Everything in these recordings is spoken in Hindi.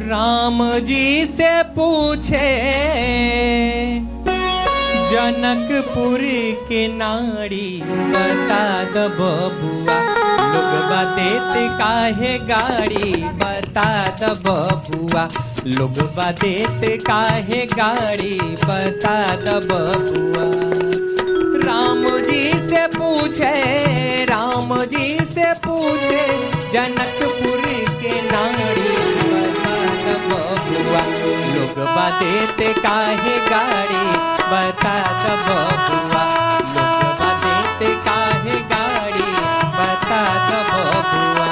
राम जी से पूछे जनकपुर के नारी, बता द बबुआ लोगवा देत काहे गाड़ी, बता द बबुआ लोगवा देत काहे गाड़ी, बता द बबुआ। राम जी से पूछे, राम जी से पूछे जनकपुर के नारी, बता द बबुआ लोगवा देत काहे गाड़ी, बता द बबुआ लोगवा देत काहे गाड़ी, बता द बबुआ।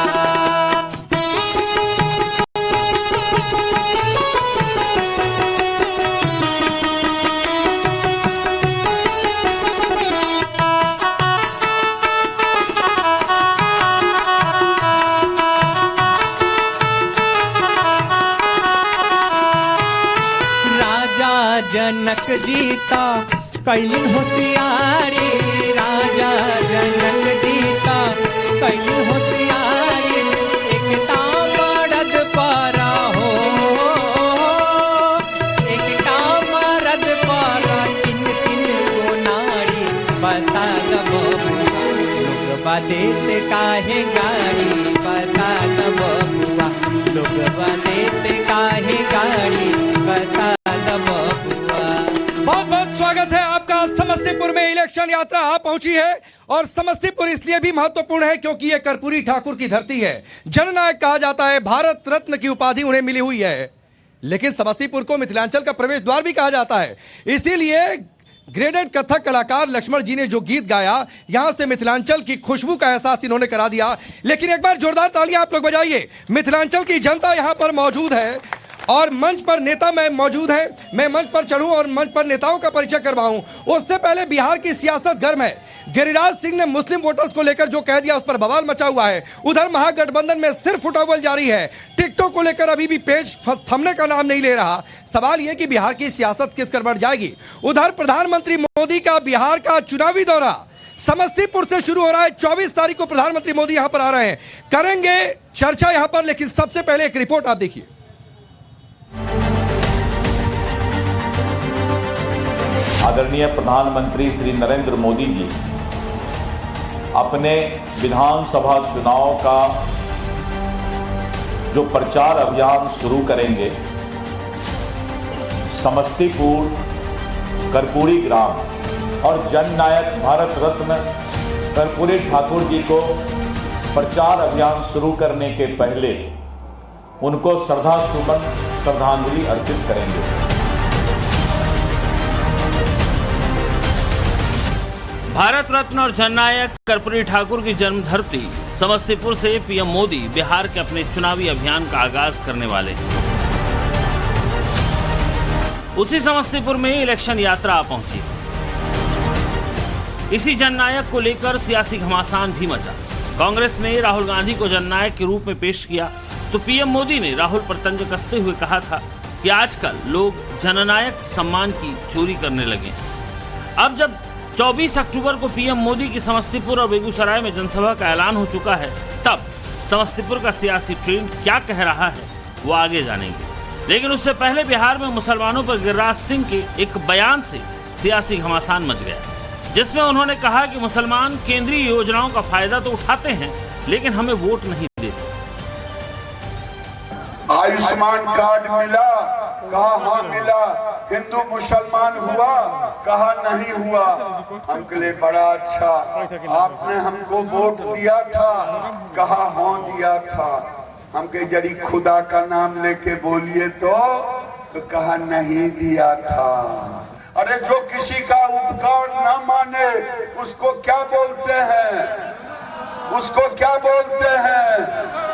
जनक जीता कैलिन होशियारी, राजा जनक जीता कैलिन होशियारी, एकटा मरद पारा हो, एकटा मरद पारा तीन तीन गो नारी, बता द बबुआ लोगवा देत काहे गाड़ी, बता द बबुआ लोगवा देत काहे गाड़ी, बता द बबुआ। बहुत बहुत स्वागत है आपका। समस्तीपुर में इलेक्शन यात्रा आ पहुंची है और समस्तीपुर इसलिए भी महत्वपूर्ण है क्योंकि यह कर्पूरी ठाकुर की धरती है। जननायक कहा जाता है, भारत रत्न की उपाधि उन्हें मिली हुई है, लेकिन समस्तीपुर को मिथिलांचल का प्रवेश द्वार भी कहा जाता है। इसीलिए ग्रेडेड कथक कलाकार लक्ष्मण जी ने जो गीत गाया, यहां से मिथिलांचल की खुशबू का एहसास इन्होंने करा दिया। लेकिन एक बार जोरदार तालियां आप लोग बजाइए। मिथिलांचल की जनता यहां पर मौजूद है और मंच पर नेता मैं मौजूद हैं। मैं मंच पर चढ़ूं और मंच पर नेताओं का परिचय करवाऊं, उससे पहले बिहार की सियासत गर्म है। गिरिराज सिंह ने मुस्लिम वोटर्स को लेकर जो कह दिया उस पर बवाल मचा हुआ है। उधर महागठबंधन में सिर्फ उठावल जारी है। टिकटों को लेकर अभी भी पेज थमने का नाम नहीं ले रहा। सवाल यह कि बिहार की सियासत किस कर बढ़ जाएगी। उधर प्रधानमंत्री मोदी का बिहार का चुनावी दौरा समस्तीपुर से शुरू हो रहा है। 24 तारीख को प्रधानमंत्री मोदी यहां पर आ रहे हैं, करेंगे चर्चा यहां पर। लेकिन सबसे पहले एक रिपोर्ट आप देखिए। आदरणीय प्रधानमंत्री श्री नरेंद्र मोदी जी अपने विधानसभा चुनाव का जो प्रचार अभियान शुरू करेंगे, समस्तीपुर कर्पूरी ग्राम और जननायक भारत रत्न कर्पूरी ठाकुर जी को प्रचार अभियान शुरू करने के पहले उनको श्रद्धांजलि अर्पित करेंगे। भारत रत्न और जननायक कर्पूरी ठाकुर की जन्म धरती समस्तीपुर से पीएम मोदी बिहार के अपने चुनावी अभियान का आगाज करने वाले हैं। उसी समस्तीपुर में इलेक्शन यात्रा आ पहुंची। इसी जननायक को लेकर सियासी घमासान भी मचा। कांग्रेस ने राहुल गांधी को जननायक के रूप में पेश किया तो पीएम मोदी ने राहुल पर तंज कसते हुए कहा था कि आजकल लोग जननायक सम्मान की चोरी करने लगे। अब जब 24 अक्टूबर को पीएम मोदी की समस्तीपुर और बेगूसराय में जनसभा का ऐलान हो चुका है, तब समस्तीपुर का सियासी ट्रेंड क्या कह रहा है वो आगे जानेंगे। लेकिन उससे पहले बिहार में मुसलमानों पर गिरिराज सिंह के एक बयान से सियासी घमासान मच गया, जिसमें उन्होंने कहा कि मुसलमान केंद्रीय योजनाओं का फायदा तो उठाते हैं लेकिन हमें वोट नहीं देते। आयुष्मान कार्ड मिला, कहा हाँ मिला। हिंदू मुसलमान हुआ, कहा नहीं हुआ। हमके लिए बड़ा अच्छा, आपने हमको वोट दिया था, कहा हाँ दिया था। हमके जड़ी खुदा का नाम लेके बोलिए तो कहा नहीं दिया था। अरे जो किसी का उपकार ना माने उसको क्या बोलते हैं, उसको क्या बोलते हैं?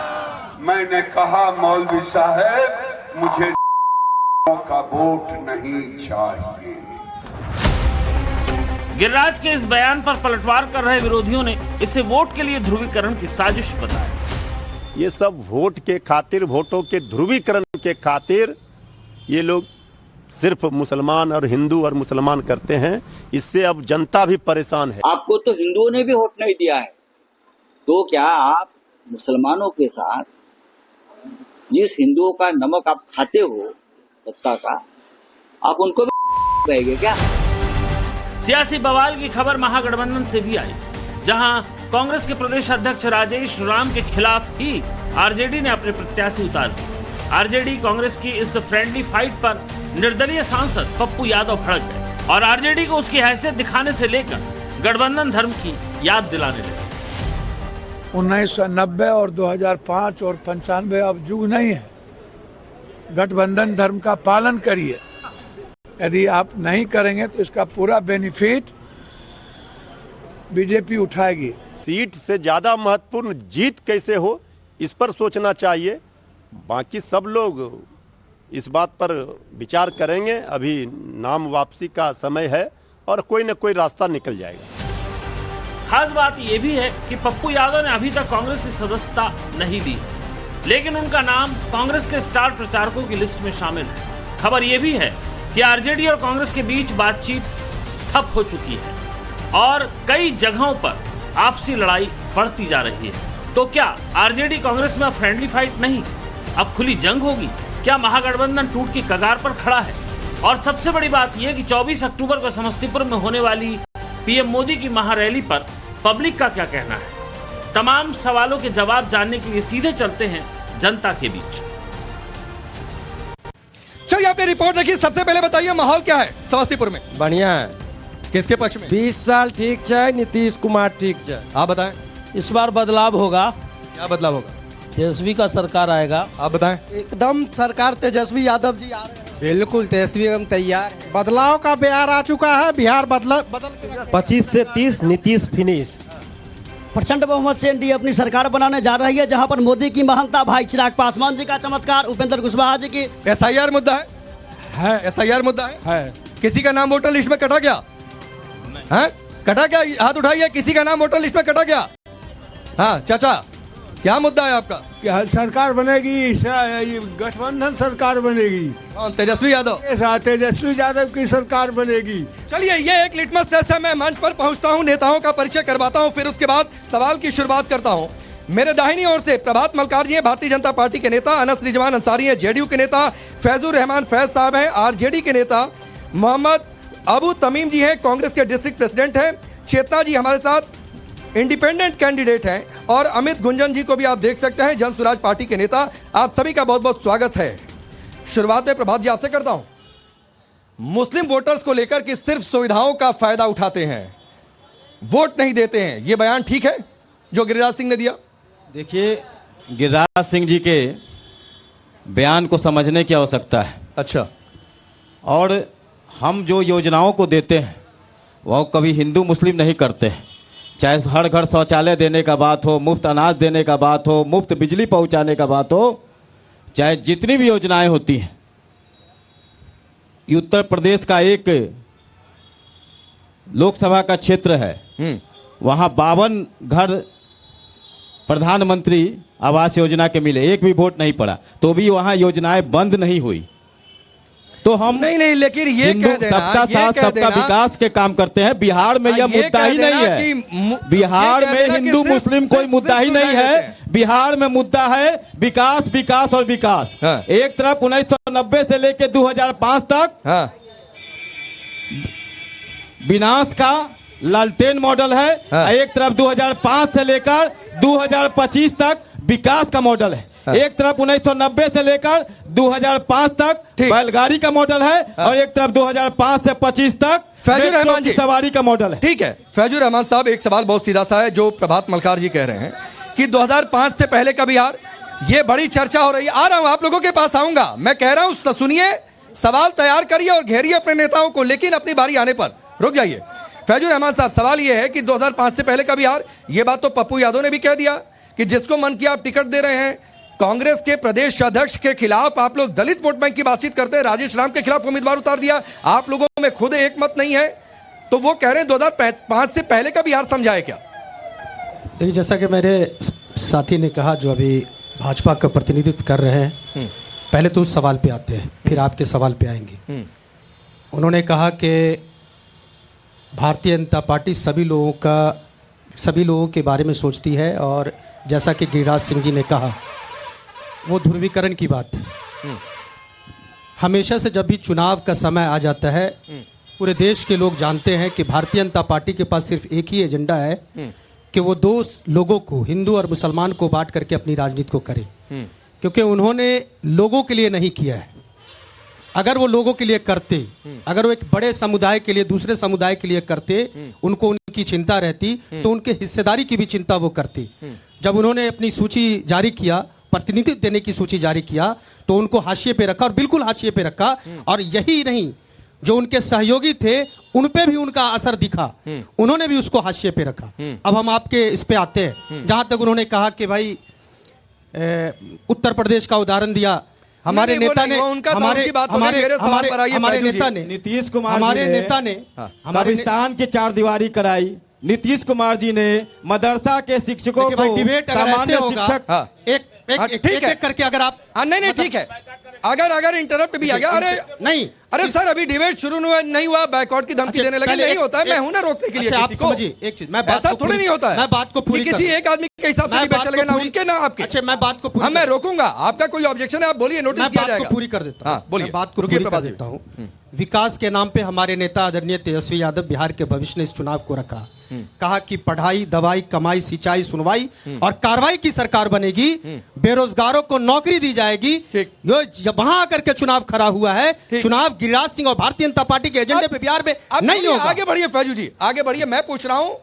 मैंने कहा मौलवी साहब मुझे का वोट नहीं चाहिए। गिरिराज के इस बयान पर पलटवार कर रहे विरोधियों ने इसे वोट के लिए ध्रुवीकरण की साजिश बताया। ये सब वोट के खातिर, वोटों के ध्रुवीकरण के खातिर ये लोग सिर्फ मुसलमान और हिंदू और मुसलमान करते हैं। इससे अब जनता भी परेशान है। आपको तो हिंदुओं ने भी वोट नहीं दिया है, तो क्या आप मुसलमानों के साथ जिस हिंदुओं का नमक आप खाते हो सत्ता का, आप उनको भी कहेंगे क्या? सियासी बवाल की खबर महागठबंधन से भी आई, जहां कांग्रेस के प्रदेश अध्यक्ष राजेश राम के खिलाफ ही आरजेडी ने अपने प्रत्याशी उतार दिए। आरजेडी कांग्रेस की इस फ्रेंडली फाइट पर निर्दलीय सांसद पप्पू यादव भड़क गए और आरजेडी को उसकी हैसियत दिखाने से लेकर गठबंधन धर्म की याद दिलाने लगे। 1990 और 2005 और 95 अब युग नहीं है। गठबंधन धर्म का पालन करिए। यदि आप नहीं करेंगे तो इसका पूरा बेनिफिट बीजेपी उठाएगी। सीट से ज्यादा महत्वपूर्ण जीत कैसे हो, इस पर सोचना चाहिए। बाकी सब लोग इस बात पर विचार करेंगे। अभी नाम वापसी का समय है और कोई न कोई रास्ता निकल जाएगा। खास बात यह भी है कि पप्पू यादव ने अभी तक कांग्रेस की सदस्यता नहीं ली, लेकिन उनका नाम कांग्रेस के स्टार प्रचारकों की लिस्ट में शामिल है। खबर यह भी है कि आरजेडी और कांग्रेस के बीच बातचीत ठप हो चुकी है और कई जगहों पर आपसी लड़ाई बढ़ती जा रही है। तो क्या आरजेडी कांग्रेस में अब फ्रेंडली फाइट नहीं, अब खुली जंग होगी? क्या महागठबंधन टूट की कगार पर खड़ा है? और सबसे बड़ी बात यह कि 24 अक्टूबर को समस्तीपुर में होने वाली पीएम मोदी की महारैली पर पब्लिक का क्या कहना है? तमाम सवालों के जवाब जानने के लिए सीधे चलते हैं जनता के बीच। चलिए आपने रिपोर्ट देखी, सबसे पहले बताइए माहौल क्या है समस्तीपुर में? बढ़िया है। किसके पक्ष में? 20 साल ठीक जाए, नीतीश कुमार ठीक जाए। आप बताएं। इस बार बदलाव होगा। क्या बदलाव होगा? तेजस्वी का सरकार आएगा। आप बताएं। एकदम सरकार तेजस्वी यादव जी आ रहे हैं। बिल्कुल तेजस्वी एकदम तैयार है। बदलाव का बिहार आ चुका है। बिहार बदल 25 से 30 नीतीश फिनिश। प्रचंड बहुमत से एनडीए अपनी सरकार बनाने जा रही है, जहां पर मोदी की महानता, भाई चिराग पासवान जी का चमत्कार, उपेंद्र कुशवाहा जी की। एसआईआर मुद्दा है। एसआईआर मुद्दा है। किसी का नाम वोटर लिस्ट में कटा गया है? कटा गया? हाथ उठाइए। किसी का नाम वोटर लिस्ट में कटा गया? हाँ चाचा, क्या मुद्दा है आपका? क्या सरकार बनेगी? गठबंधन सरकार बनेगी। तेजस्वी यादव। तेजस्वी यादव की सरकार बनेगी। चलिए, ये एक लिटमस टेस्ट है। मैं मंच पर पहुंचता हूं, नेताओं का परिचय करवाता हूं, फिर उसके बाद सवाल की शुरुआत करता हूं। मेरे दाहिनी ओर से प्रभात मलकार जी हैं, भारतीय जनता पार्टी के नेता। अनस रिजवान अंसारी हैं, जेडीयू के नेता। फैजुर रहमान फैज साहब हैं, आरजेडी के नेता। मोहम्मद अबू तमीम जी हैं, कांग्रेस के डिस्ट्रिक्ट प्रेसिडेंट हैं। चेतना जी हमारे साथ इंडिपेंडेंट कैंडिडेट हैं और अमित गुंजन जी को भी आप देख सकते हैं, जन स्वराज पार्टी के नेता। आप सभी का बहुत बहुत स्वागत है। शुरुआत में प्रभात जी आपसे करता हूं। मुस्लिम वोटर्स को लेकर कि सिर्फ सुविधाओं का फायदा उठाते हैं, वोट नहीं देते हैं, यह बयान ठीक है जो गिरिराज सिंह ने दिया? देखिए, गिरिराज सिंह जी के बयान को समझने की आवश्यकता है। अच्छा। और हम जो योजनाओं को देते हैं वह कभी हिंदू मुस्लिम नहीं करते हैं। चाहे हर घर शौचालय देने का बात हो, मुफ्त अनाज देने का बात हो, मुफ्त बिजली पहुंचाने का बात हो, चाहे जितनी भी योजनाएं होती हैं। उत्तर प्रदेश का एक लोकसभा का क्षेत्र है, वहां 52 घर प्रधानमंत्री आवास योजना के मिले, एक भी वोट नहीं पड़ा, तो भी वहां योजनाएं बंद नहीं हुई। तो हम नहीं, लेकिन ये सबका साथ सबका विकास के काम करते हैं। बिहार में यह मुद्दा ही नहीं है। बिहार में हिंदू मुस्लिम कोई मुद्दा ही नहीं है। बिहार में मुद्दा है विकास, विकास और विकास। एक तरफ 1990 से लेकर 2005 तक विनाश का लालटेन मॉडल है, एक तरफ 2005 से लेकर 2025 तक विकास का मॉडल है। एक तरफ 1990 से लेकर 2005 तक बैलगाड़ी का मॉडल है और एक तरफ 2005 से 25 तक फैजुर रहमान जी सवारी का मॉडल है। ठीक है फैजुर रहमान साहब, एक सवाल बहुत सीधा सा है जो प्रभात मलकार जी कह रहे हैं कि 2005 से पहले का बिहार, ये बड़ी चर्चा हो रही है। आ रहा हूं, आप लोगों के पास आऊंगा। मैं कह रहा हूं सुनिए, सवाल तैयार करिए और घेरिए अपने नेताओं को, लेकिन अपनी बारी आने पर रुक जाइए। फैजुर रहमान साहब, सवाल यह है कि 2005 से पहले का बिहार, ये बात तो पप्पू यादव ने भी कह दिया कि जिसको मन किया आप टिकट दे रहे हैं। कांग्रेस के प्रदेश अध्यक्ष के खिलाफ आप लोग दलित वोट बैंक की बातचीत करते हैं, राजेश राम के खिलाफ उम्मीदवार उतार दिया। आप लोगों में खुद एक मत नहीं है, तो वो कह रहे हैं 2005 से पहले का बिहार समझाए क्या? देखिए, जैसा कि मेरे साथी ने कहा जो अभी भाजपा का प्रतिनिधित्व कर रहे हैं, पहले तो उस सवाल पे आते हैं, फिर आपके सवाल पे आएंगे। उन्होंने कहा कि भारतीय जनता पार्टी सभी लोगों के बारे में सोचती है, और जैसा कि गिरिराज सिंह जी ने कहा वो ध्रुवीकरण की बात है। हमेशा से जब भी चुनाव का समय आ जाता है, पूरे देश के लोग जानते हैं कि भारतीय जनता पार्टी के पास सिर्फ एक ही एजेंडा है कि वो दो लोगों को, हिंदू और मुसलमान को बांट करके अपनी राजनीति को करे, क्योंकि उन्होंने लोगों के लिए नहीं किया है। अगर वो लोगों के लिए करते, अगर वो एक बड़े समुदाय के लिए, दूसरे समुदाय के लिए करते, उनको उनकी चिंता रहती, तो उनके हिस्सेदारी की भी चिंता वो करती। जब उन्होंने अपनी सूची जारी किया, प्रतिनिधित्व देने की सूची जारी किया, तो उनको हाशिए पे रखा, और बिल्कुल हाशिए पे रखा। और यही नहीं, जो उनके सहयोगी थे उन पे भी उनका असर दिखा, उन्होंने भी उसको हाशिए पे रखा। अब हम आपके इस पे आते हैं, जहां तक उन्होंने कहा कि भाई उत्तर प्रदेश का उदाहरण दिया, हमारे नेता ने, हमारे नेता ने, नीतीश कुमार, हमारे नेता ने कब्रिस्तान की 4 दीवारी कराई। नीतीश कुमार जी ने मदरसा के शिक्षकों को, डिबेट सामान्य शिक्षक, एक करके अगर आप, नहीं ठीक है, अगर इंटरप्ट भी आ गया, अरे सर अभी डिबेट शुरू नहीं हुआ, बैकआउट की धमकी देने लगे, नहीं होता है, मैं हूं ना रोकने के लिए। आप समझिए एक चीज, मैं बात ऐसा थोड़ी नहीं होता है, मैं बात को पूरी किसी एक आदमी के हिसाब से डिबेट चलेगा, ना उनके ना आपके। अच्छा मैं बात को पूरी, मैं रोकूंगा, आपका कोई ऑब्जेक्शन है आप बोलिए, नोटिस किया जाएगा। बात को पूरी कर देता हूं, बोलिए, बात को पूरी कर देता हूं। विकास के नाम पे हमारे नेता आदरणीय तेजस्वी यादव बिहार के भविष्य ने इस चुनाव को रखा, कहा कि पढ़ाई, दवाई, कमाई, सिंचाई, सुनवाई और कार्रवाई की सरकार बनेगी, बेरोजगारों को नौकरी दी जाएगी। वहां आकर के चुनाव खड़ा हुआ है, चुनाव गिरिराज सिंह और भारतीय जनता पार्टी के एजेंडे पे बिहार में नहीं होगा। आगे बढ़िए फैजू जी, आगे बढ़िए। मैं पूछ रहा हूं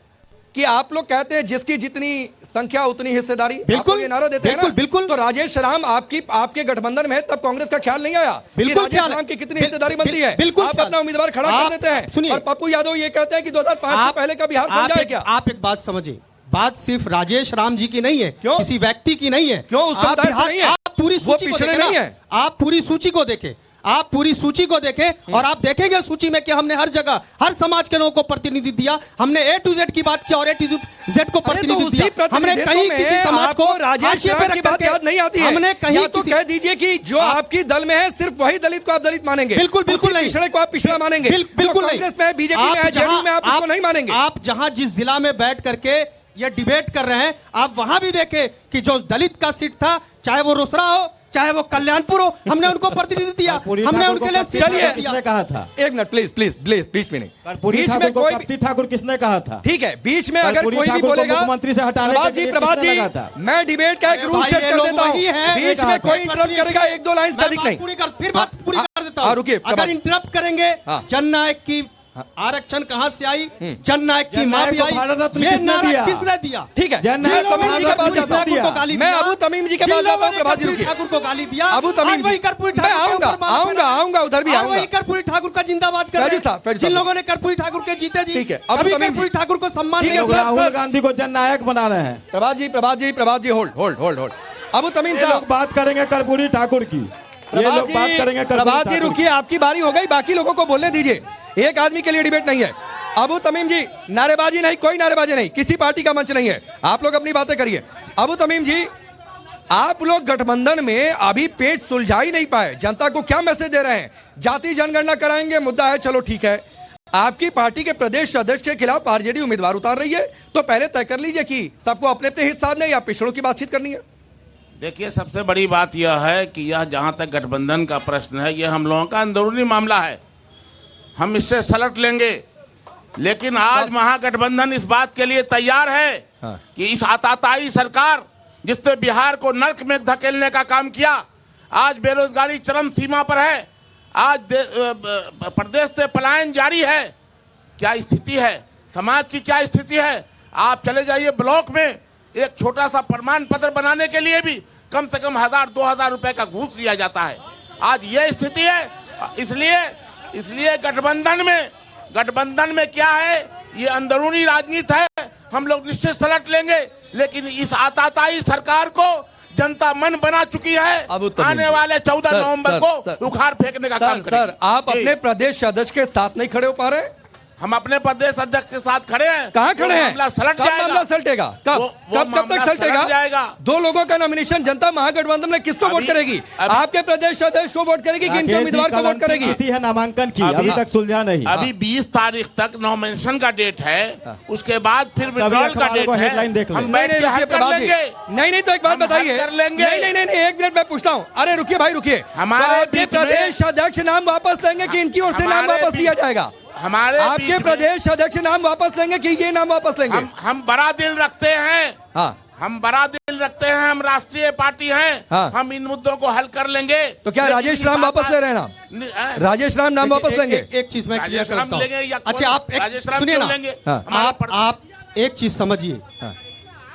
कि आप लोग कहते हैं जिसकी जितनी संख्या उतनी हिस्सेदारी, बिल्कुल ये नारा देते हैं ना? बिल्कुल। तो राजेश राम आपके गठबंधन में, तब कांग्रेस का ख्याल नहीं आया बिल्कुल राजेश राम की कितनी हिस्सेदारी बनती है? बिल्कुल आप अपना उम्मीदवार खड़ा कर देते हैं, सुनिए, और पप्पू यादव ये कहते हैं कि 2005 से पहले का बिहार समझा है क्या? आप एक बात समझिए, बात सिर्फ राजेश राम जी की नहीं है, किसी व्यक्ति की नहीं है। क्यों? उस समुदाय से नहीं है, आप पूरी सूची को देखें, नहीं है, आप पूरी सूची को देखें, आप पूरी सूची को देखें, और आप देखेंगे सूची में कि हमने हर जगह हर समाज के लोगों को प्रतिनिधि दिया। हमने A to Z की बात की और A to Z को प्रतिनिधि दिया। हमने कहीं किसी समाज को राजेश राम की बात याद नहीं आती है? हमने कहीं तो कह दीजिए कि जो आपकी दल में है सिर्फ वही दलित को आप दलित मानेंगे? बिल्कुल नहीं। पिछड़े को आप पिछड़ा मानेंगे? बिल्कुल नहीं। कांग्रेस में, बीजेपी में, जेडीयू में आप उसको नहीं मानेंगे? आप जहां जिस जिला में बैठ करके ये डिबेट कर रहे हैं, आप वहां भी देखें कि जो दलित का सीट था, चाहे वो रोसड़ा हो, चाहे वो कल्याणपुर हो, हमने उनको प्रतिनिधि दिया, हमने उनके लिए। चलिए, किसने कहा था? एक मिनट प्लीज बीच में नहीं, बीच में कोई ठाकुर किसने कहा था? ठीक है, बीच में अगर कोई भी बोलेगा, मुख्यमंत्री से हटाने के लिए प्रभात जी, मैं डिबेट का एक रूल सेट कर देता हूं, बीच में कोई इंटरप्ट करेगा 1-2 लाइन से अधिक नहीं। फिर बात पूरी कर देता हूं। रुकिए, अगर इंटरप्ट करेंगे, जननायक की आरक्षण कहां से आई, जननायक की मां भी आई, ये नारा किसने दिया? ठीक है, मैं अबू तमीम जी के पास जाता हूं। प्रभात जी रुकिए, ठाकुर को गाली दिया अबू तमीम जी, मैं आऊंगा उधर भी आऊंगा। कर्पूरी ठाकुर का जिंदाबाद कर रहे हैं जिन लोगों ने कर्पूरी ठाकुर के जीते जी। ठीक है, अभी कर्पूरी ठाकुर को सम्मान, राहुल गांधी को जननायक बना रहे हैं। प्रभात जी होल्ड। अबू तमीम साहब बात करेंगे कर्पूरी ठाकुर की, ये लोग बात करेंगे। प्रभात जी रुकिए, आपकी बारी हो गई, बाकी लोगों को बोलने दीजिए, एक आदमी के लिए डिबेट नहीं है। अबू तमीम जी, नारेबाजी नहीं, कोई नारेबाजी नहीं, किसी पार्टी का मंच नहीं है, आप लोग अपनी बातें करिए। अबू तमीम जी, आप लोग गठबंधन में अभी पेच सुलझा ही नहीं पाए, जनता को क्या मैसेज दे रहे हैं? जाति जनगणना कराएंगे, मुद्दा है, चलो ठीक है। आपकी पार्टी के प्रदेश अध्यक्ष के खिलाफ आरजेडी उम्मीदवार उतार रही है, तो पहले तय कर लीजिए कि सबको अपने अपने हित साधने या पिछड़ों की बातचीत करनी है। देखिए, सबसे बड़ी बात यह है कि यह जहां तक गठबंधन का प्रश्न है, यह हम लोगों का अंदरूनी मामला है, हम इससे सलट लेंगे। लेकिन आज महागठबंधन इस बात के लिए तैयार है कि इस आताताई सरकार जिसने बिहार को नर्क में धकेलने का काम किया, आज बेरोजगारी चरम सीमा पर है, आज प्रदेश से पलायन जारी है, क्या स्थिति है, समाज की क्या स्थिति है? आप चले जाइए ब्लॉक में, एक छोटा सा प्रमाण पत्र बनाने के लिए भी कम से कम 1000-2000 रुपए का घूस लिया जाता है। आज ये स्थिति है। इसलिए गठबंधन में क्या है, ये अंदरूनी राजनीति है, हम लोग निश्चित सलट लेंगे। लेकिन इस आताताई सरकार को जनता मन बना चुकी है, आने वाले 14 नवंबर को उखाड़ फेंकने का काम करेगी। सर, आप अपने प्रदेश अध्यक्ष के साथ नहीं खड़े हो पा रहे? हम अपने प्रदेश अध्यक्ष के साथ खड़े हैं। कहाँ खड़े हैं? मामला सलट कब जाएगा। मामला सलटेगा? कब कब तक सलटेगा? दो लोगों का नॉमिनेशन जनता महागठबंधन में किसको वोट करेगी? आपके प्रदेश अध्यक्ष को वोट करेगी कि इनके उम्मीदवार को वोट करेगी? है नामांकन की अभी तक सुलझा नहीं। अभी 20 तारीख तक नॉमिनेशन का डेट है, उसके बाद फिर विड्रॉल का डेट है। हम बैठ के हल कर लेंगे। नहीं तो एक बात बताइए। नहीं एक मिनट मैं पूछता हूँ। अरे रुकिए भाई रुकिए। हमारे प्रदेश अध्यक्ष नाम वापस लेंगे कि इनकी ओर से नाम वापस लिया जाएगा? हमारे आपके प्रदेश अध्यक्ष नाम वापस लेंगे कि ये नाम वापस लेंगे? हम बड़ा दिल रखते हैं। हाँ, हम बड़ा दिल रखते हैं। हम राष्ट्रीय पार्टी हैं। हाँ। हम इन मुद्दों को हल कर लेंगे। तो क्या राजेश राम वापस ले रहे हैं नाम? राजेश राम नाम वापस लेंगे? एक चीज मैं क्लियर राजेश राम करता लेंगे या हूं। अच्छा आप सुनिए ना, आप एक चीज समझिए।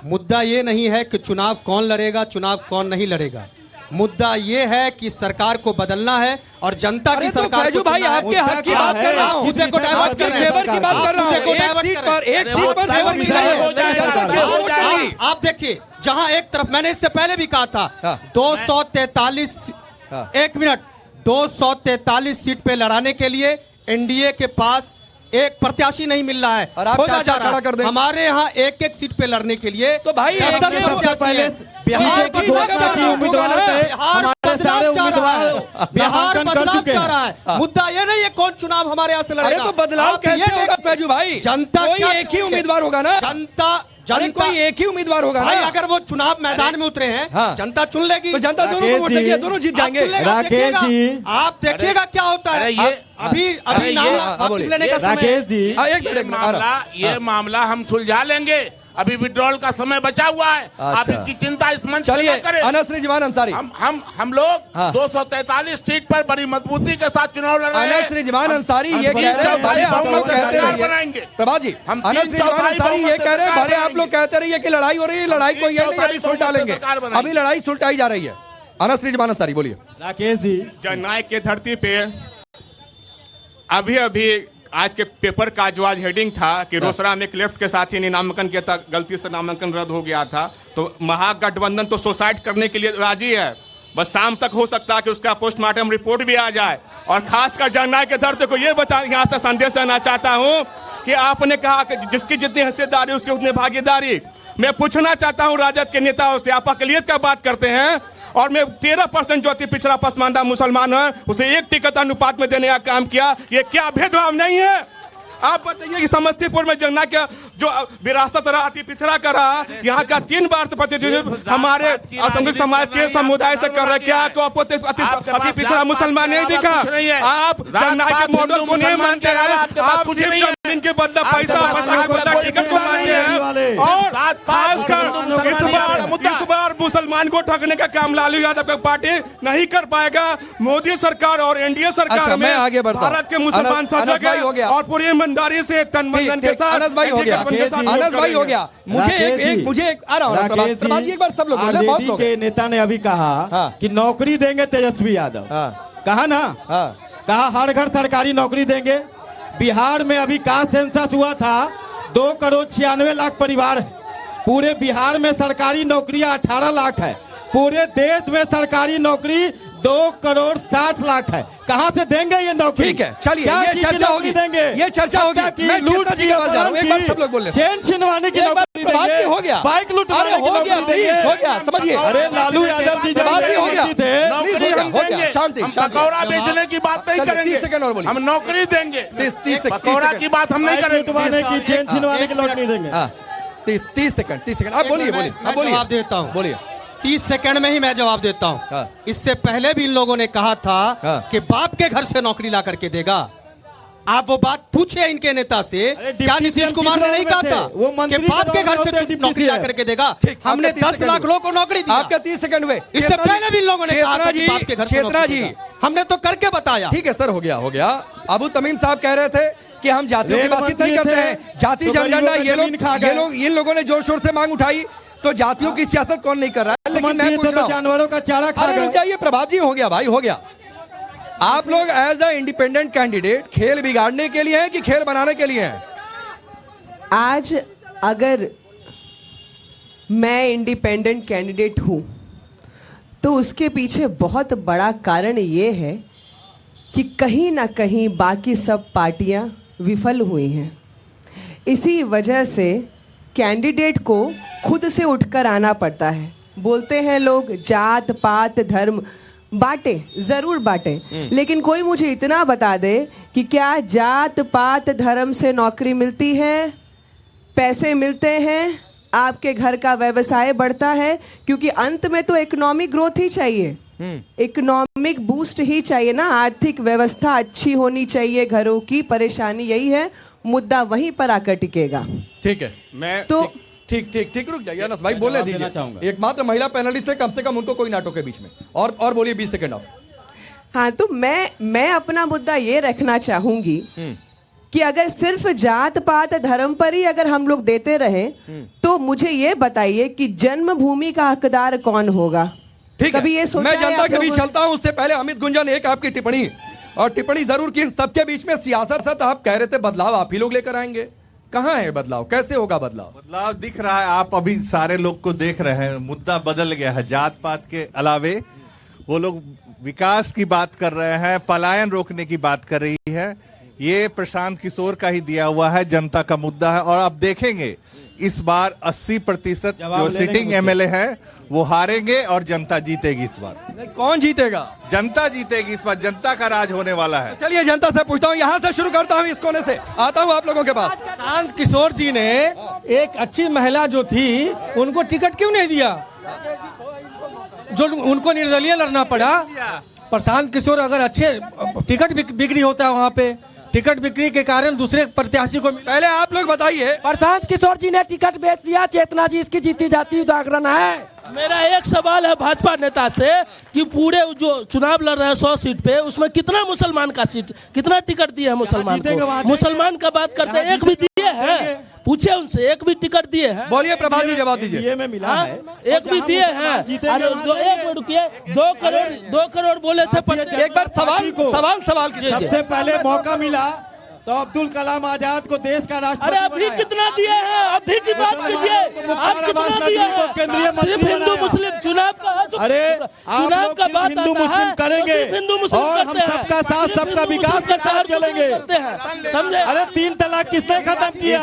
मुद्दा ये नहीं है कि चुनाव कौन लड़ेगा, चुनाव कौन नहीं लड़ेगा। मुद्दा ये है कि सरकार को बदलना है और जनता की सरकार को भाई आपके हक की बात कर रहा हूं। मुद्दे को डाइवर्ट कर रहे हैं। फेवर की बात कर रहा हूं। एक सीट पर फेवर मिल रहा है। आप देखिए, जहां एक तरफ मैंने इससे पहले भी कहा था 243 एक मिनट 243 सीट पे लड़ाने के लिए एनडीए के पास एक प्रत्याशी नहीं मिल रहा है और आप चाचा खड़ा कर दें। हमारे यहाँ एक सीट पे लड़ने के लिए तो भाई सबसे पहले बिहार की घोषणा की उम्मीदवार हमारे सारे उम्मीदवार बिहार बदलाव चाह रहा है। मुद्दा ये नहीं है कौन चुनाव हमारे यहाँ से लड़ेगा। अरे तो बदलाव कैसे होगा फैजू भाई? जनता कोई एक ही उम्मीदवार होगा ना? जनता कोई एक ही उम्मीदवार होगा भाई। ना? अगर वो चुनाव मैदान में उतरे हैं, जनता चुन लेगी। तो जनता दोनों को वोट देगी, दोनों जीत जाएंगे। राकेश जी, आप देखिएगा क्या होता है। अभी नाम वापस लेने का समय। राकेश जी, ये मामला हम सुलझा लेंगे। अभी विड्रॉल का समय बचा हुआ है। आप इसकी चिंता इस मंच चलिए में करें। अनसरी जवान अंसारी, हम लोग 243 सीट पर बड़ी मजबूती के साथ चुनाव लड़ रहे हैं। अनसरी जवान अंसारी ये कह रहे हैं, भले आप लोग कहते रहिए प्रभात जी, अनसरी जवान अंसारी ये कह रहे हैं, भले आप लोग कहते रहिए कि लड़ाई हो रही है, लड़ाई को ये नहीं अभी सुलटा लेंगे। अभी लड़ाई सुलटाई जा रही है। अनसरी जवान अंसारी बोलिए। राकेश जी, जननायक के धरती पे अभी आज के पेपर का जो आज हेडिंग था कि रोसराम एक लेफ्ट के साथी ने नामांकन किया था, गलती से नामांकन रद्द हो गया था, तो महागठबंधन तो सुसाइड करने के लिए राजी है। बस शाम तक हो सकता है कि उसका पोस्टमार्टम रिपोर्ट भी आ जाए। और खासकर जननायक के धरती को ये बता यहाँ से संदेश देना चाहता हूँ कि आपने कहा कि जिसकी जितनी हिस्सेदारी उसकी उतनी भागीदारी। मैं पूछना चाहता हूँ राजद के नेताओं से, आप अकलियत का बात करते हैं और मैं 13% जो अति पिछड़ा पसमानदा मुसलमान है उसे 1 टिकट अनुपात में देने का काम किया। ये क्या भेदभाव नहीं है? आप बताइए कि समस्तीपुर में जनना का जो विरासत रहा, अति पिछड़ा का रहा, यहाँ का 3 बार से प्रतिनिधित्व हमारे आतंकी समाज के समुदाय से कर रहे। क्या आपको अति पिछड़ा मुसलमान नहीं दिखा? आप जनना के मॉडल को नहीं मानते हैं। आप जमीन के बदला पैसा टिकट को मानते हैं। और खासकर इस बार मुसलमान को ठगने का काम लालू यादव का पार्टी नहीं कर पाएगा। मोदी सरकार और एनडीए सरकार में भारत के मुसलमान सजग है और पूरी ईमानदारी से तन मन के साथ। अनस भाई हो गया, अनस भाई हो गया। मुझे एक आ रहा हूं प्रभात जी, एक बार सब लोग बोले, बहुत लोग के नेता ने अभी कहा कि नौकरी देंगे तेजस्वी यादव। कहा ना, कहा हर घर सरकारी नौकरी देंगे। बिहार में अभी कास्ट सेंसस हुआ था, 2,96,00,000 परिवार है। पूरे बिहार में सरकारी नौकरियां 18 लाख है। पूरे देश में सरकारी नौकरी 2,60,00,000 है। कहां से देंगे ये नौकरी? ठीक है, चलिए ये चर्चा होगी, देंगे ये चर्चा होगी। मैं लूट जी के पास जा रहा हूं, एक बार सब लोग बोल रहे हैं। चेन छिनवाने की नौकरी देंगे, हो गया, बाइक लूटवाने की नौकरी देंगे, हो गया, समझिए। अरे लालू यादव जी हो गया, हो गया, शांति। पकौड़ा बेचने की बात नहीं करेंगे, 30 सेकंड और बोलिए। हम नौकरी देंगे। 30 पकौड़ा की बात हम नहीं करेंगे, लूटवाने की, चेन छिनवाने की नौकरी देंगे। 30 सेकंड आप बोलिए, जवाब देता हूँ, बोलिए। 30 सेकंड में ही मैं जवाब देता हूं। इससे पहले भी इन लोगों ने कहा था कि बाप के घर से नौकरी ला करके देगा। आप वो बात पूछे इनके नेता से, क्या नीतीश कुमार ने नहीं कहा था कि बाप के घर से नौकरी ला करके देगा? हमने 10 लाख लोगों को नौकरी दी। आपका 30 सेकंड हुए। इससे पहले भी इन लोगों ने कहा था कि बाप के घर से नौकरी देगा। हमने तो करके बताया। ठीक है सर, हो गया। अबू तमीम साहब कह रहे थे कि हम जातियों की बातचीत नहीं करते हैं, जाति जनगणना ये लोग इन लोगों ने जोर शोर से मांग उठाई, तो जातियों की सियासत कौन नहीं कर रहा है? लेकिन मैं पूछ रहा हूं, जानवरों का चारा खा गए। जाइए प्रभात जी, हो गया भाई, हो गया। आप लोग एज अ इंडिपेंडेंट कैंडिडेट खेल बिगाड़ने के लिए हैं कि खेल बनाने के लिए हैं? आज अगर मैं इंडिपेंडेंट कैंडिडेट हूं तो उसके पीछे बहुत बड़ा कारण ये है कि कहीं ना कहीं बाकी सब पार्टियां विफल हुई हैं। इसी वजह से कैंडिडेट को खुद से उठकर आना पड़ता है। बोलते हैं लोग जात पात धर्म बांटे, जरूर बांटे, लेकिन कोई मुझे इतना बता दे कि क्या जात पात धर्म से नौकरी मिलती है, पैसे मिलते हैं, आपके घर का व्यवसाय बढ़ता है? क्योंकि अंत में तो इकोनॉमिक ग्रोथ ही चाहिए, इकोनॉमिक बूस्ट ही चाहिए ना। आर्थिक व्यवस्था अच्छी होनी चाहिए घरों की, परेशानी यही है, मुद्दा वहीं पर आकर टिकेगा। ठीक है, मैं तो ठीक ठीक ठीक रुक जाइए अनस भाई, बोले दीजिए। एकमात्र महिला पैनलिस्ट है, कम से कम उनको कोई नाटो के बीच में। और बोलिए 20 सेकंड आप। हाँ, तो मैं अपना मुद्दा ये रखना चाहूंगी कि अगर सिर्फ जात पात धर्म पर ही अगर हम लोग देते रहे तो मुझे ये बताइए कि जन्मभूमि का हकदार कौन होगा? ठीक कभी है, ये सोचा मैं जनता के बीच लोगों- चलता हूं। उससे पहले अमित गुंजन, एक आपकी टिप्पणी, और टिप्पणी जरूर की। इन सबके बीच में सियासत, आप कह रहे थे बदलाव आप ही लोग लेकर आएंगे, कहां है बदलाव? कैसे होगा बदलाव? बदलाव दिख रहा है, आप अभी सारे लोग को देख रहे हैं। मुद्दा बदल गया है। जात पात के अलावे वो लोग विकास की बात कर रहे हैं, पलायन रोकने की बात कर रही है। ये प्रशांत किशोर का ही दिया हुआ है, जनता का मुद्दा है। और आप देखेंगे इस बार 80% जो सिटिंग एमएलए है वो हारेंगे और जनता जीतेगी इस बार। कौन जीतेगा? जनता जीतेगी इस बार, जनता का राज होने वाला है। चलिए जनता से पूछता हूं, यहां से शुरू करता हूं, इस कोने से आता हूं आप लोगों के पास। प्रशांत किशोर जी ने एक अच्छी महिला जो थी उनको टिकट क्यों नहीं दिया, जो उनको निर्दलीय लड़ना पड़ा? प्रशांत किशोर अगर अच्छे टिकट बिक्री होता है वहाँ पे, टिकट बिक्री के कारण दूसरे प्रत्याशी को पहले आप लोग बताइए। प्रशांत किशोर जी ने टिकट बेच दिया, चेतना जी इसकी जीती जाती उदाहरण है। मेरा एक सवाल है भाजपा नेता से कि पूरे जो चुनाव लड़ रहे हैं 100 सीट पे, उसमें कितना मुसलमान का सीट, कितना टिकट दिए हैं मुसलमान को? मुसलमान का बात करते हैं, एक भी दिए हैं? पूछे उनसे, एक भी टिकट दिए हैं? बोलिए प्रभात जी, जवाब दीजिए। ये में मिला है, एक भी दिए हैं? अरे एक मिनट रुकिए, 2 करोड़ बोले थे। एक बार सवाल कीजिए। सबसे पहले मौका मिला तो अब्दुल कलाम आजाद को देश का राष्ट्रपति अरे अभी कितना दिए हैं? अभी की बात कीजिए, आप कितना दिए हैं? सिर्फ हिंदू मुस्लिम चुनाव का है, अरे चुनाव का बात हिंदू मुस्लिम करेंगे और हम सबका साथ सबका विकास के साथ चलेंगे, समझे? अरे 3 तलाक किसने खत्म किया?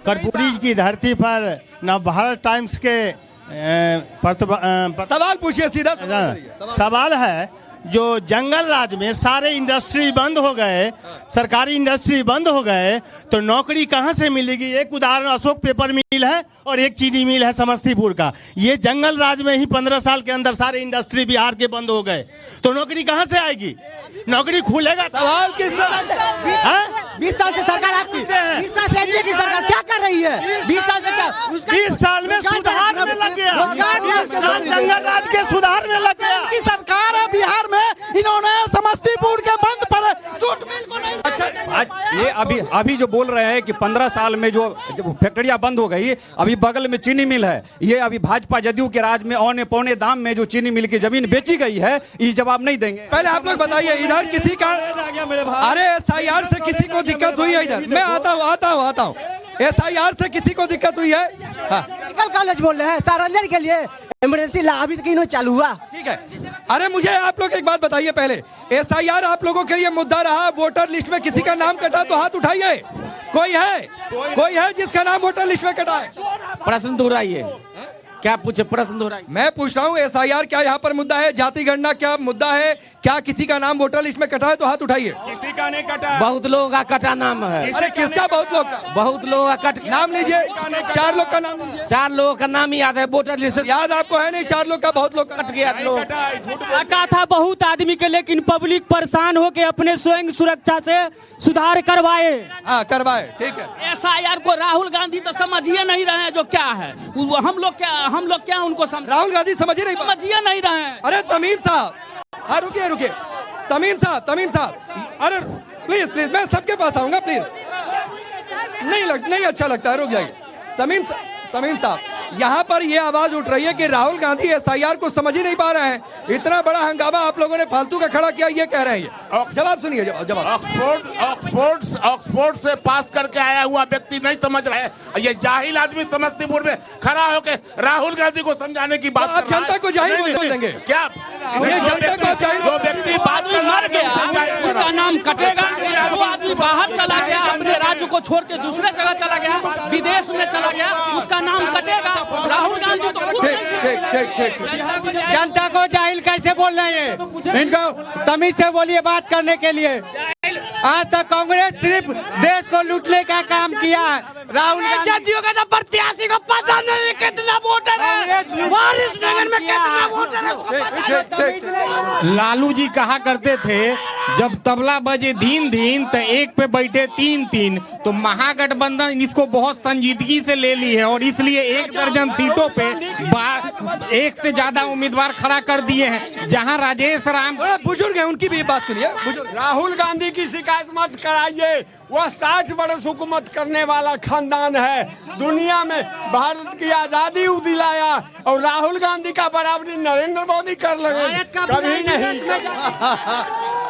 कर्पूरी की धरती पर नवभारत टाइम्स के सवाल पूछिए सीधा। सवाल है, जो जंगल राज में सारे इंडस्ट्री बंद हो गए, सरकारी इंडस्ट्री बंद हो गए, तो नौकरी कहां से मिलेगी? एक उदाहरण अशोक पेपर मिल है और एक चीनी मिल है समस्तीपुर का। ये जंगल राज में ही 15 साल के अंदर सारे इंडस्ट्री बिहार के बंद हो गए, तो नौकरी कहां से आएगी? नौकरी खुलेगा? सवाल किस 20 साल से सरकार आपकी, 20 साल से एनडीए की सरकार क्या कर रही है? 20 साल से क्या? 20 साल में सुधार में लग गया, जंगल राज के सुधार में लग गया। की सरकार है बिहार में, इन्होंने समस्तीपुर के बंद पर जूट मिल को नहीं। अच्छा, ये अभी जो बोल रहे हैं कि 15 साल में जो फैक्ट्रियां बंद हो गई, अभी बगल में चीनी मिल है, ये अभी भाजपा जदयू के राज में औने पौने दाम में जो चीनी मिल की जमीन बेची गई है, ये जवाब नहीं देंगे। पहले आप लोग बताइए, इधर किसी का, अरे SIR से किसी को दिक्कत हुई है? इधर मैं आता हूँ। SIR से किसी को दिक्कत हुई है? मेडिकल कॉलेज बोल रहे हैं सारंजन के लिए इमरजेंसी ला अभी तक इन्हों चालू हुआ। ठीक है, अरे मुझे आप लोग एक बात बताइए पहले, SIR आप लोगों के लिए मुद्दा रहा? वोटर लिस्ट में किसी का नाम कटा तो हाथ उठाइए। कोई है जिसका नाम वोटर लिस्ट में कटा है? प्रश्न दोहराइए, क्या पूछे? प्रश्न दोहराइए। मैं पूछ रहा हूँ SIR क्या यहाँ पर मुद्दा है? जाति गणना क्या मुद्दा है? क्या किसी का नाम वोटर लिस्ट में कटा है तो हाथ उठाइए। किसी का नहीं कटा, बहुत लोगों का कटा नाम है। अरे किसका? बहुत लोग का। बहुत लोगों का कट, नाम लीजिए, 4 लोग का नाम लीजिए। 4 लोगों का नाम याद है वोटर लिस्ट से। याद आपको है नहीं? 4 लोग का, बहुत लोग कट गया। लोग कटा था बहुत आदमी के, लेकिन पब्लिक परेशान होके अपने स्वयं सुरक्षा से सुधार करवाए। हाँ करवाए, ठीक है। SIR को राहुल गांधी तो समझिए नहीं रहे हैं जो क्या है। हम लोग क्या उनको राहुल गांधी समझिए नहीं रहे हैं। अरे तमीम साहब, हाँ रुकिए, तमीम साहब, अरे प्लीज मैं सबके पास आऊंगा, प्लीज। नहीं अच्छा लगता है, रुक जाइए। तमीम साहब, यहाँ पर ये आवाज उठ रही है कि राहुल गांधी SIR को समझ ही नहीं पा रहे हैं। इतना बड़ा हंगामा आप लोगों ने फालतू का खड़ा किया, ये कह रहे हैं। जवाब सुनिए, जवाब। ऑक्सफोर्ड से पास करके आया हुआ व्यक्ति नहीं समझ रहा है। ये जाहिल आदमी समस्तीपुर में खड़ा होकर राहुल गांधी को समझाने की बात। आप जनता को जाहिल बोल देंगे क्या? ये जनता को जाहिल, जो व्यक्ति बात कर रहा मर गया उसका नाम कटेगा। जो आदमी बाहर चला गया, अपने राज्य को छोड़ के दूसरे जगह चला गया, विदेश में चला गया, उसका नाम कटेगा। राहुल गांधी तो खुद जनता को जाहिल कैसे बोल रहे हैं? इनको तमीज से बोलिए बात करने के लिए। आज तक कांग्रेस सिर्फ देश को लूटने का काम किया है। राहुल गांधी का तो प्रत्याशी को पता नहीं कितना वोटर है, वारिसनगर में कितना वोटर है उसको पता नहीं। लालू जी कहा करते थे जब तबला बजे धीन धीन तो एक पे बैठे तीन तीन, तो महागठबंधन इसको बहुत संजीदगी से ले ली है और इसलिए 1 दर्जन सीटों पे 1 से ज्यादा उम्मीदवार खड़ा कर दिए हैं। जहां राजेश राम बुजुर्ग हैं, उनकी भी बात सुनिए। राहुल गांधी की शिकायत मत कराइए, वह 60 वर्ष हुकूमत करने वाला खानदान है। दुनिया में भारत की आजादी दिलाया और राहुल गांधी का बराबरी नरेंद्र मोदी कर लगे कभी नहीं।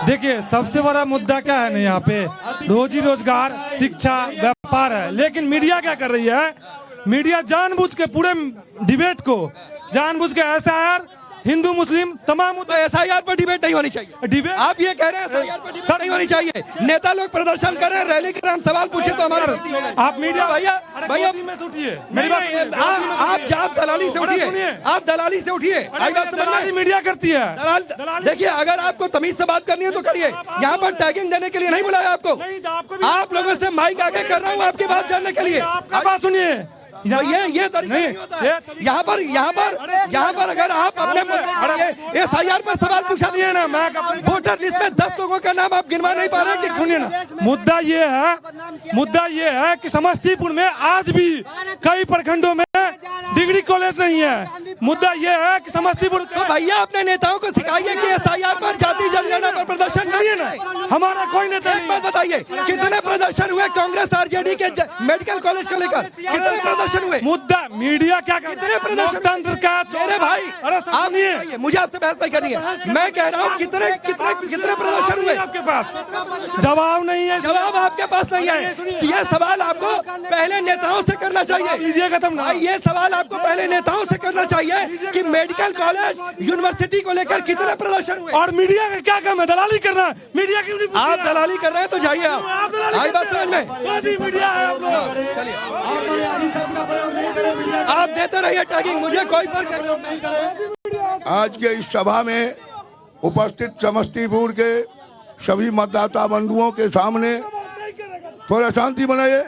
देखिए सबसे बड़ा मुद्दा क्या है ना, यहाँ पे रोजी रोजगार, शिक्षा, व्यापार है। लेकिन मीडिया क्या कर रही है? मीडिया जानबूझ के पूरे डिबेट को जानबूझ के SIR, हिंदू मुस्लिम तमाम SIR पर डिबेट नहीं होनी चाहिए। डिबेट आप ये कह रहे हैं SIR पर डिबेट नहीं होनी चाहिए। नेता लोग प्रदर्शन कर रहे हैं, रैली कर रहे हैं, हम सवाल पूछे तो हमारा आप मीडिया भैया में से उठिए, आप दलाली से उठिए, आप दलाली से उठिए। दलाली मीडिया करती है। देखिए अगर आपको तमीज से बात करनी है तो करिए। यहाँ पर टैगिंग देने के लिए नहीं बुलाया आपको। आप लोगों से माइक आगे कर रहा हूँ आपकी बात जानने के लिए। आपका बात सुनिए, ये तरीका नहीं होता है। यहाँ पर अगर आप अपने SIR पर सवाल पूछा दिए ना, मैं वोटर लिस्ट में 10 लोगों का नाम आप गिनवा नहीं पा रहे कि सुनिए ना। मुद्दा ये है कि समस्तीपुर में आज भी कई प्रखंडों में डिग्री कॉलेज नहीं है। मुद्दा ये है कि समस्तीपुर तो भैया अपने नेताओं को सिखाइए कि SIR पर, जाति जनगणना पर प्रदर्शन करिए ना। हमारा कोई नेता एक बात बताइए, कितने प्रदर्शन हुए कांग्रेस RJD के मेडिकल कॉलेज को लेकर? कितने प्रदर्शन हुए? मुद्दा मीडिया क्या कितने प्रदर्शन? तंत्र का मेरे भाई, आप नहीं, मुझे आपसे बहस नहीं करनी है। मैं कह रहा हूँ कितने प्रदर्शन हुए? आपके पास जवाब नहीं है। जवाब आपके पास नहीं है। ये सवाल आपको पहले नेताओं से करना चाहिए। ये सवाल आपको पहले नेताओं से करना चाहिए कि मेडिकल कॉलेज, यूनिवर्सिटी को लेकर कितने प्रदर्शन हुए। और मीडिया का क्या काम है? दलाली करना। मीडिया की आप दलाली कर रहे हैं तो जाइए आप। आई बात समझ में? मीडिया है आप लोग। आप देते रहिए टैगिंग, मुझे कोई फर्क नहीं। आज के इस सभा में उपस्थित समस्तीपुर के सभी मतदाता बंधुओं के सामने थोड़ा शांति बनाइए।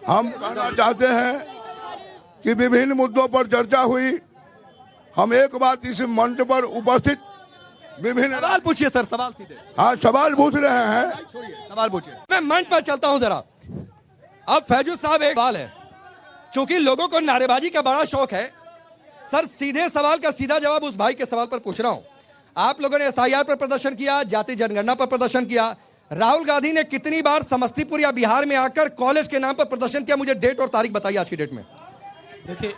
हम कहना चाहते हैं कि विभिन्न मुद्दों पर चर्चा हुई। हम एक बात इस मंच पर उपस्थित विभिन्न सवाल पूछिए सर, सवाल सीधे। हाँ सवाल पूछ रहे हैं, सवाल पूछिए। मैं मंच पर चलता हूं जरा। अब फैजू साहब एक सवाल है, चूंकि लोगों को नारेबाजी का बड़ा शौक है सर, सीधे सवाल का सीधा जवाब उस भाई के सवाल पर पूछ रहा हूं। आप लोगों ने SIR पर प्रदर्शन किया, जाति जनगणना पर प्रदर्शन किया। राहुल गांधी ने कितनी बार समस्तीपुर या बिहार में आकर कॉलेज के नाम पर प्रदर्शन किया? मुझे डेट और तारीख बताइए आज की डेट में। देखिए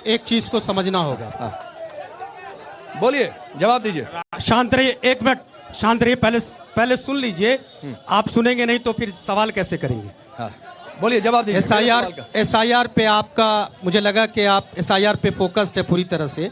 एक चीज को समझना होगा। बोलिए, जवाब दीजिए। शांत रहिए, 1 मिनट शांत रहिए। पहले सुन लीजिए। आप सुनेंगे नहीं तो फिर सवाल कैसे करेंगे? बोलिए, जवाब दीजिए। SIR पे आपका, मुझे लगा कि आप SIR पे फोकस्ड है पूरी तरह से।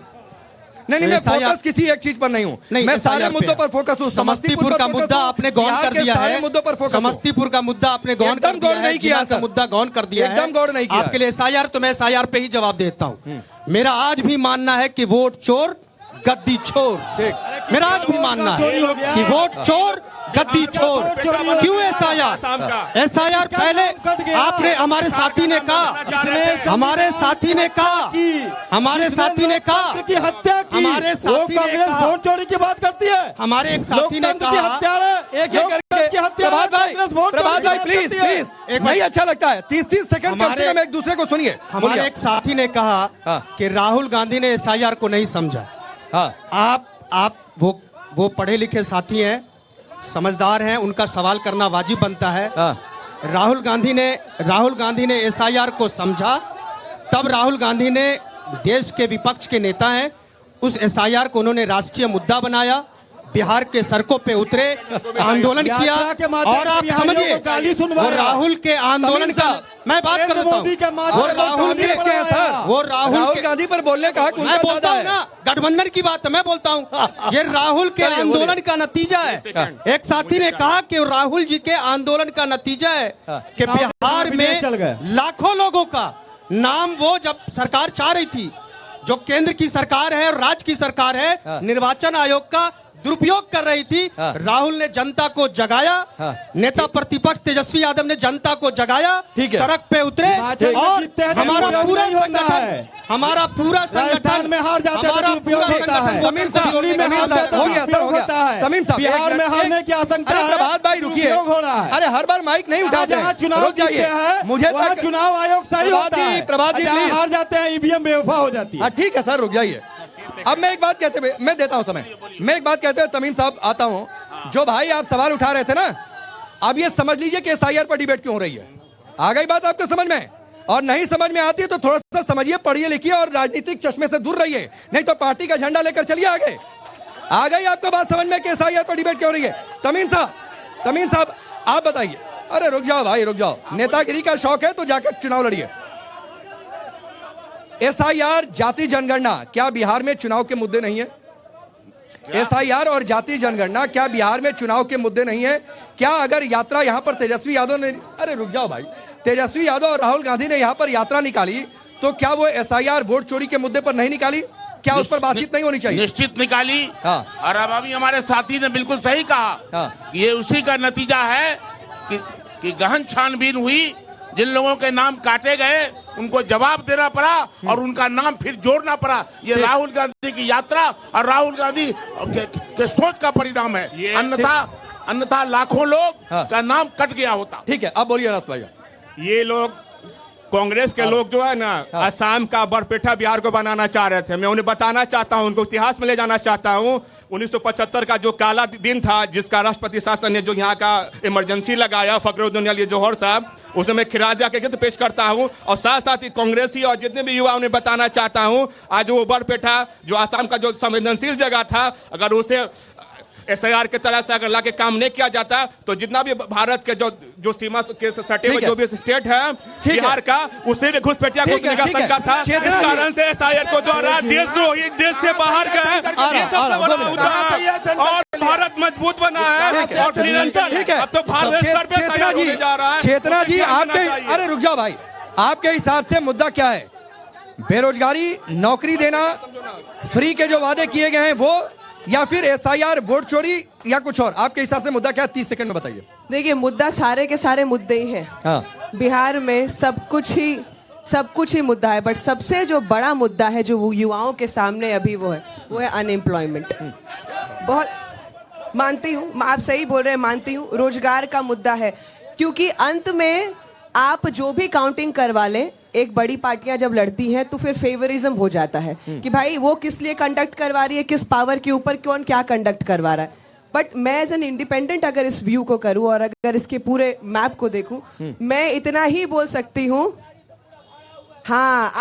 नहीं, मैं फोकस किसी एक चीज पर नहीं हूँ, मैं सारे मुद्दों पर फोकस हूँ। समस्तीपुर का मुद्दा आपने गौन कर दिया है। मुद्दों पर फोकस। समस्तीपुर का मुद्दा आपने गौन कर दिया है, किया मुद्दा गौन कर दिया है, एकदम गौर नहीं किया। आपके लिए SIR, तो मैं SIR पे ही जवाब देता हूँ। मेरा आज भी मानना है कि वोट चोर गद्दी छोर। मेरा आज भी मानना है कि वोट चोर गद्दी छोर। क्यों SIR पहले आपने, हमारे साथी ने कहा कि हत्या, हमारे साथी ने वोट चोरी की बात करती है। हमारे एक साथी ने कहा, प्रभात भाई प्लीज नहीं अच्छा लगता है। 30 सेकंड में एक दूसरे को सुनिए। हमारे एक साथी ने कहा कि राहुल गांधी ने SIR को नहीं समझा। आप वो पढ़े लिखे साथी हैं, समझदार हैं, उनका सवाल करना वाजिब बनता है। राहुल गांधी ने SIR को समझा, तब राहुल गांधी ने, देश के विपक्ष के नेता हैं, उस SIR को उन्होंने राष्ट्रीय मुद्दा बनाया। बिहार के सड़कों पे उतरे, आंदोलन किया, और आप समझिए वो राहुल के आंदोलन का मैं बात कर रहा हूँ, वो राहुल गांधी पर बोलने का हक मैं बोलता हूँ ना, गठबंधन की बात मैं बोलता हूँ, ये राहुल के आंदोलन का नतीजा है। एक साथी ने कहा कि राहुल जी के आंदोलन का नतीजा है कि बिहार में लाखों लोगों का नाम, वो जब सरकार चाह रही थी, जो केंद्र की सरकार है और राज्य की सरकार है, निर्वाचन आयोग का दुरुपयोग कर रही थी, राहुल ने जनता को जगाया, नेता प्रतिपक्ष तेजस्वी यादव ने जनता को जगाया, सड़क पे उतरे, और हमारा पूरा संगठन, हमारा पूरा संगठन में हार जाते हैं, दुरुपयोग होता है, तमीम साहब हो गया सर, हो गया तमीम साहब, बिहार में हारने की आशंका है, प्रभात भाई रुकिए, अरे हर बार माइक नहीं उठाते हैं, चुनाव जीतते हैं मुझे चुनाव आयोग सही होता है, प्रभात जी हार जाते हैं ईवीएम बेवफा हो जाती है। ठीक है सर, रुक जाइए। अब मैं एक बात कहते हुए, मैं देता हूं समय, मैं एक बात कहते हुए तमीम साहब आता हूं। जो भाई आप सवाल उठा रहे थे ना, अब ये समझ लीजिए कि एसआईआर पर डिबेट क्यों हो रही है। आ गई बात आपको समझ में? और नहीं समझ में आती है तो थोड़ा सा समझिए, पढ़िए लिखिए और राजनीतिक चश्मे से दूर रहिए, नहीं तो पार्टी का झंडा लेकर चलिए आगे। आ गई आपको बात समझ में कि एसआईआर पर डिबेट क्यों हो रही है? तमीम साहब आप बताइए। अरे रुक जाओ भाई, रुक जाओ, नेतागिरी का शौक है तो जाकर चुनाव लड़िए। एसआईआर, जाति जनगणना क्या बिहार में चुनाव के मुद्दे नहीं है? एसआईआर और जाति जनगणना क्या बिहार में चुनाव के मुद्दे नहीं है? क्या अगर यात्रा यहां पर तेजस्वी यादव ने, अरे रुक जाओ भाई, तेजस्वी यादव और राहुल गांधी ने यहां पर यात्रा निकाली, तो क्या वो एसआईआर वोट चोरी के मुद्दे पर नहीं निकाली? क्या उस पर बातचीत नहीं होनी चाहिए? निश्चित निकाली। और अब अभी हमारे साथी ने बिल्कुल सही कहा, ये उसी का नतीजा है कि गहन छानबीन हुई, जिन लोगों के नाम काटे गए उनको जवाब देना पड़ा और उनका नाम फिर जोड़ना पड़ा। ये राहुल गांधी की यात्रा और राहुल गांधी के सोच का परिणाम है, अन्यथा लाखों लोग का नाम कट गया होता। ठीक है, अब बोलिए रास भाई। ये लोग कांग्रेस के लोग जो है ना, असम का बरपेठा बिहार को बनाना चाह रहे थे। मैं उन्हें बताना चाहता हूं, उनको इतिहास में ले जाना चाहता हूं। 1975 का जो काला दिन था, जिसका राष्ट्रपति शासन ने जो यहाँ का इमरजेंसी लगाया, फखरुद्दीन अली जौहर साहब, उसमें मैं खिराजा के गीत पेश करता हूं और साथ साथ ही कांग्रेसी और जितने भी युवा उन्हें बताना चाहता हूं, आज वो बरपेठा जो असम का जो संवेदनशील जगह था, अगर उसे एसआईआर के तरह से अगर लाके काम नहीं किया जाता तो जितना भी भारत के जो सीमा के सटे हुए जो भी स्टेट है बिहार का, उससे भी घुसपैठिया घुसने का शंका था। इस कारण से एसआईआर को द्वारा देशद्रोही देश से बाहर गए, ये सबसे बड़ा मुद्दा है और भारत मजबूत बना है और निरंतर। अब तो भारत स्तर पे एसआईआर होने जा रहा है। चेतना जी, आपके, अरे रुक जाओ भाई, आपके हिसाब से मुद्दा क्या है? बेरोजगारी, नौकरी देना, फ्री के जो वादे किए गए हैं वो, या फिर एसआईआर, वोट चोरी, या कुछ और? आपके हिसाब से मुद्दा क्या है? 30 सेकंड में बताइए। देखिए, मुद्दा सारे के सारे मुद्दे ही हैं। बिहार में सब कुछ ही मुद्दा है, बट सबसे जो बड़ा मुद्दा है जो युवाओं के सामने अभी वो है अनएम्प्लॉयमेंट। बहुत मानती हूँ, आप सही बोल रहे हैं, मानती हूँ, रोजगार का मुद्दा है, क्योंकि अंत में आप जो भी काउंटिंग करवा लें, एक बड़ी पार्टियां जब लड़ती हैं तो फिर फेवरिज्म हो जाता है कि भाई वो किस लिए कंडक्ट करवा रही है, किस पावर के ऊपर कौन क्या कंडक्ट करवा रहा है। बट मैं एज एन इंडिपेंडेंट अगर इस व्यू को करूं और अगर इसके पूरे मैप को देखूं, मैं इतना ही बोल सकती हूं। हाँ,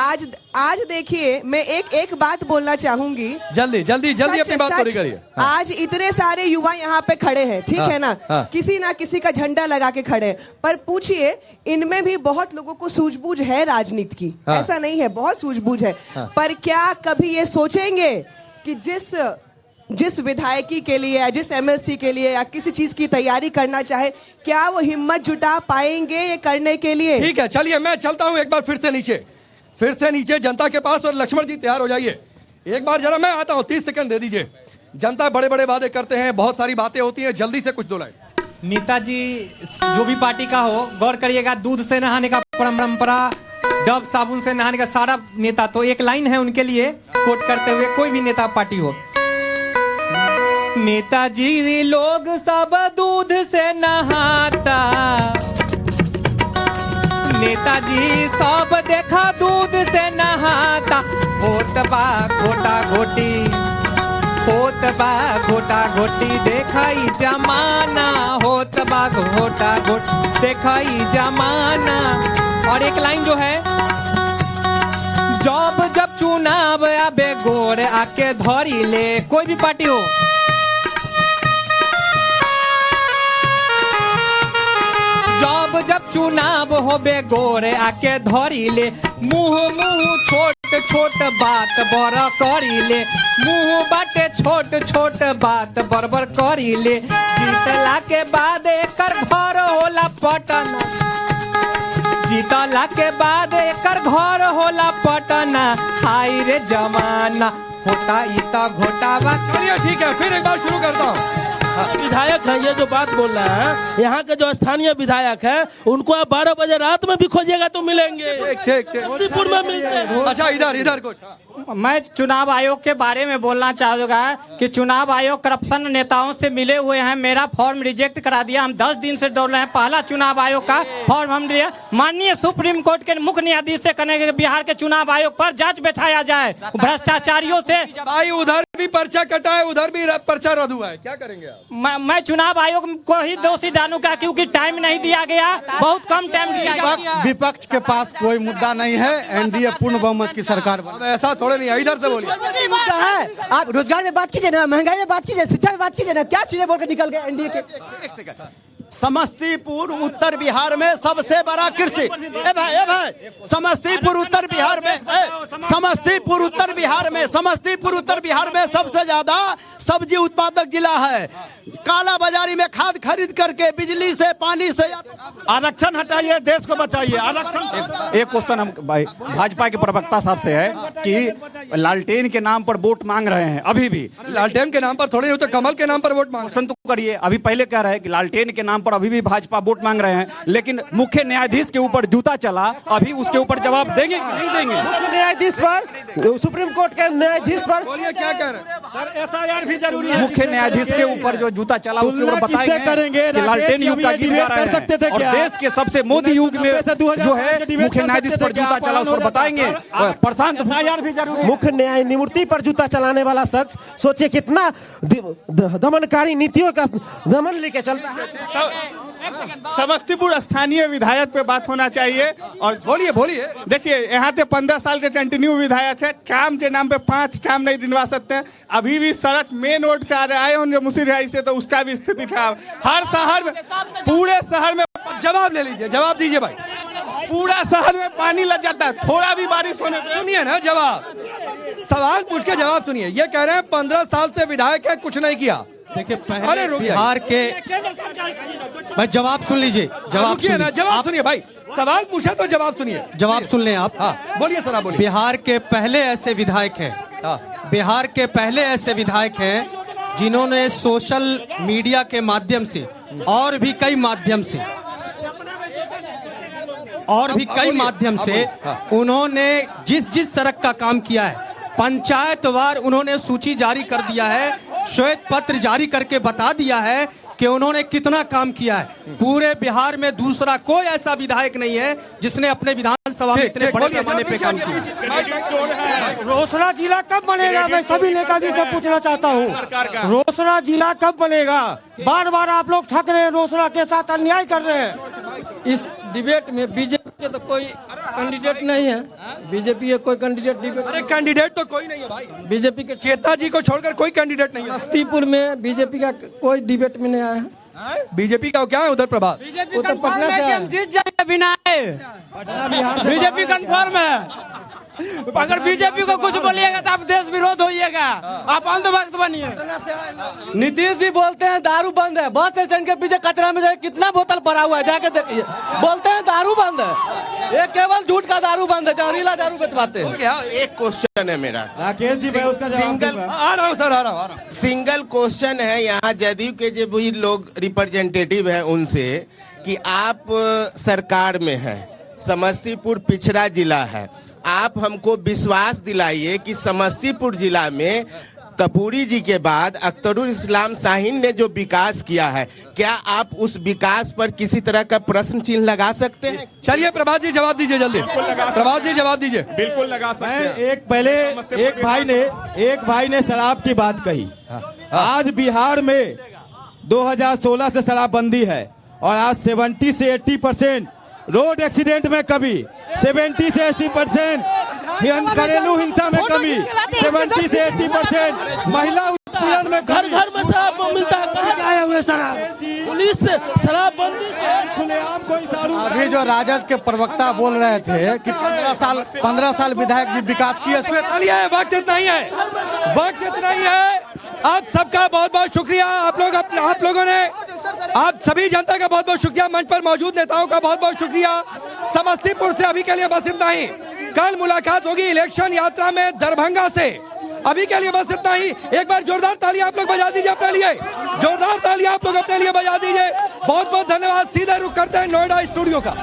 आज देखिए, मैं एक बात बोलना चाहूंगी, जल्दी अपनी बात पूरी करिए। आज इतने सारे युवा यहाँ पे खड़े हैं, ठीक है ना, किसी ना किसी का झंडा लगा के खड़े हैं, पर पूछिए, इनमें भी बहुत लोगों को सूझबूझ है राजनीति की, ऐसा नहीं है, बहुत सूझबूझ है, पर क्या कभी ये सोचेंगे कि जिस विधायकी के लिए या जिस एमएलसी के लिए या किसी चीज की तैयारी करना चाहे, क्या वो हिम्मत जुटा पाएंगे ये करने के लिए? ठीक है, चलिए मैं चलता हूँ एक बार फिर से नीचे जनता के पास। और लक्ष्मण जी तैयार हो जाइए, एक बार जरा मैं आता हूँ, 30 सेकंड दे दीजिए। जनता बड़े बड़े वादे करते हैं, बहुत सारी बातें होती हैं, जल्दी से कुछ दो लाइन। नेताजी जो भी पार्टी का हो, गौर करिएगा, दूध से नहाने का परंपरा, डब साबुन से नहाने का सारा नेता, तो एक लाइन है उनके लिए कोट करते हुए, कोई भी नेता पार्टी हो। नेताजी लोग सब दूध से नहाता, नेताजी सब देखा दूध से नहाता, होत बा घोटा घोटी, होत बा घोटा घोटी, देखाई जमाना, होत बा घोटा घोटी, देखाई जमाना। और एक लाइन जो है, जब चुनाव आबे गोर आके धरी ले, कोई भी पार्टी हो, जब जब चुनाव होबे गोरे आके धरी ले मुंह मुंह छोट छोट बात बड़ करी ले मुंह बाटे छोट छोट बात बरबर करी ले जीतला के बाद एकर घर होला पटना जीतला के बाद एकर घर होला पटना हाय रे जमाना होता इता घोटावा। चलिए ठीक है, फिर एक बार शुरू करता हूँ। विधायक है ये जो बात बोल रहा है, यहाँ के जो स्थानीय विधायक है उनको आप 12 बजे रात में भी खोजिएगा तो मिलेंगे। समस्तीपुर में मिलते हैं। अच्छा इधर कुछ मैं चुनाव आयोग के बारे में बोलना चाहूंगा कि चुनाव आयोग करप्शन नेताओं से मिले हुए हैं। मेरा फॉर्म रिजेक्ट करा दिया। हम 10 दिन से दौड़ रहे हैं। पहला चुनाव आयोग का फॉर्म हम दिया। माननीय सुप्रीम कोर्ट के मुख्य न्यायाधीश से कहेंगे कि बिहार के चुनाव आयोग पर जांच बैठाया जाए भ्रष्टाचारियों से। भाई उधर भी पर्चा कटा है, उधर भी पर्चा रद्द हुआ है, क्या करेंगे आप? मैं चुनाव आयोग को ही दोषी जानूंगा क्योंकि टाइम नहीं दिया गया, बहुत कम टाइम दिया गया। विपक्ष के पास कोई मुद्दा नहीं है, एनडीए पूर्ण बहुमत की सरकार ऐसा थोड़े नहीं है, इधर से बोलिए। मुद्दा है, आप रोजगार में बात कीजिए ना, महंगाई में बात कीजिए, शिक्षा में बात कीजिए ना, क्या चीजें बोलकर निकल गए एनडीए के। समस्तीपुर उत्तर बिहार में सबसे बड़ा कृषि ए भाई समस्तीपुर उत्तर बिहार में सबसे ज्यादा सब्जी उत्पादक जिला है। काला बाजारी में खाद खरीद करके बिजली से पानी से आरक्षण हटाइए, देश को बचाइए। आरक्षण एक क्वेश्चन हम भाजपा के प्रवक्ता साहब से है कि लालटेन के नाम पर वोट मांग रहे हैं अभी भी। लालटेन के नाम पर थोड़ी नहीं तो कमल के नाम पर वोट मांग तो करिए। अभी पहले कह रहे हैं कि लालटेन के नाम पर अभी भी भाजपा वोट मांग रहे हैं, लेकिन मुख्य न्यायाधीश के ऊपर जूता चला, अभी उसके ऊपर जवाब देंगे नहीं देंगे? मुख्य न्यायाधीश पर, सुप्रीम कोर्ट के न्यायाधीश पर बोलिए क्या कह रहे हैं सर? एसआईआर भी जरूरी है। मुख्य न्यायाधीश के ऊपर जो जूता चला उसके ऊपर बताएंगे कि लालटेन युग का गीत गा रहे हैं और देश के सबसे मोदी युग में जो है मुख्य न्यायाधीश पर जूता चला उस पर बताएंगे। प्रशांत एसआईआर भी जरूरी। मुख्य न्यायमूर्ति पर जूता चलाने वाला शख्स सोचिए कितना दमनकारी नीतियों का दमन लेके चलता है। समस्तीपुर स्थानीय विधायक पे बात होना चाहिए। और बोलिए देखिए यहाँ पे 15 साल के कंटिन्यू विधायक है, काम के नाम पे 5 काम नहीं दिलवा सकते हैं। अभी भी सड़क मेन रोड से आए होंगे मुसीरियाई से, तो उसका भी स्थिति खराब। हर शहर में, पूरे शहर में जवाब ले लीजिए, जवाब दीजिए भाई। पूरा शहर में पानी लग जाता है थोड़ा भी बारिश होने पे। सुनिए ना जवाब, सवाल पूछ के जवाब सुनिए। ये कह रहे हैं 15 साल से विधायक है, कुछ नहीं किया। देखिए अरे बिहार के भाई जवाब सुन लीजिए, जवाब सुनिए भाई। सवाल पूछा तो जवाब सुनिए, जवाब सुन लें आप। बोलिए सर, बोलिए। बिहार के पहले ऐसे विधायक हैं, बिहार के पहले ऐसे विधायक हैं जिन्होंने सोशल मीडिया के माध्यम से और भी कई माध्यम से उन्होंने जिस सड़क का काम किया है, पंचायतवार उन्होंने सूची जारी कर दिया है, श्वेत पत्र जारी करके बता दिया है कि उन्होंने कितना काम किया है। पूरे बिहार में दूसरा कोई ऐसा विधायक नहीं है जिसने अपने विधानसभा में इतने बड़े पैमाने पे काम किया। रोसड़ा जिला कब बनेगा? मैं सभी नेताजी से पूछना चाहता हूँ, रोसड़ा जिला कब बनेगा? बार बार आप लोग ठग रहे हैं, रोसड़ा के साथ अन्याय कर रहे हैं। इस डिबेट में बीजेपी के तो कोई कैंडिडेट नहीं है, बीजेपी के कोई कैंडिडेट डिबेट। अरे कैंडिडेट तो कोई नहीं है भाई, बीजेपी के चेता जी को छोड़कर कोई कैंडिडेट नहीं है। समस्तीपुर में बीजेपी का कोई डिबेट में नहीं आया है। बीजेपी का क्या है उधर प्रभाव? वो तो पटना से हम जीत जाएंगे बिना बीजेपी कंफर्म है। अगर बीजेपी को कुछ बोलिएगा तो आप देश विरोध होइएगा, आप अंधभक्त बनिए। नीतीश जी बोलते हैं दारू बंद है, बस स्टैंड के पीछे कचरा में कितना बोतल पड़ा हुआ है, जाके देखिए। बोलते हैं दारू बंद है, ये केवल झूठ का दारू बंद है, जहरीला दारू बेचवाते हैं। एक क्वेश्चन है मेरा, राकेश जी, उसका सिंगल क्वेश्चन है यहाँ जदयू के जो भी लोग रिप्रेजेंटेटिव हैं उनसे कि आप सरकार में हैं, समस्तीपुर पिछड़ा जिला है, आप हमको विश्वास दिलाइए कि समस्तीपुर जिला में कपूरी जी के बाद अख्तरुल इस्लाम शाहीन ने जो विकास किया है, क्या आप उस विकास पर किसी तरह का प्रश्न चिन्ह लगा सकते हैं? चलिए प्रभात जी जवाब दीजिए, जल्दी प्रभात जी जवाब दीजिए। बिल्कुल लगा सकते हैं। एक भाई ने शराब की बात कही। आज बिहार में 2016 से शराबबंदी है और आज 70 से 80% रोड एक्सीडेंट में कमी, 70 से 80% घरेलू हिंसा में कमी, 70 से 80% महिला उत्पीड़न में घर घर में शराब मिलता है। कहाँ आए हुए शराब? पुलिस से शराबबंदी से खुलेआम कोई सारू अभी जो राजद के प्रवक्ता बोल रहे थे कि 15 साल विधायक जी विकास किए, वक्त इतना ही है, वक्त इतना ही है। आप सबका बहुत बहुत शुक्रिया। आप लोगों ने, आप सभी जनता का बहुत बहुत शुक्रिया। मंच पर मौजूद नेताओं का बहुत बहुत शुक्रिया। समस्तीपुर से अभी के लिए बस इतना ही। कल मुलाकात होगी इलेक्शन यात्रा में दरभंगा से। अभी के लिए बस इतना ही। एक बार जोरदार तालियां आप लोग बजा दीजिए अपने लिए, जोरदार तालियां आप लोग अपने लिए बजा दीजिए। बहुत बहुत धन्यवाद। सीधे रुख करते हैं नोएडा स्टूडियो का।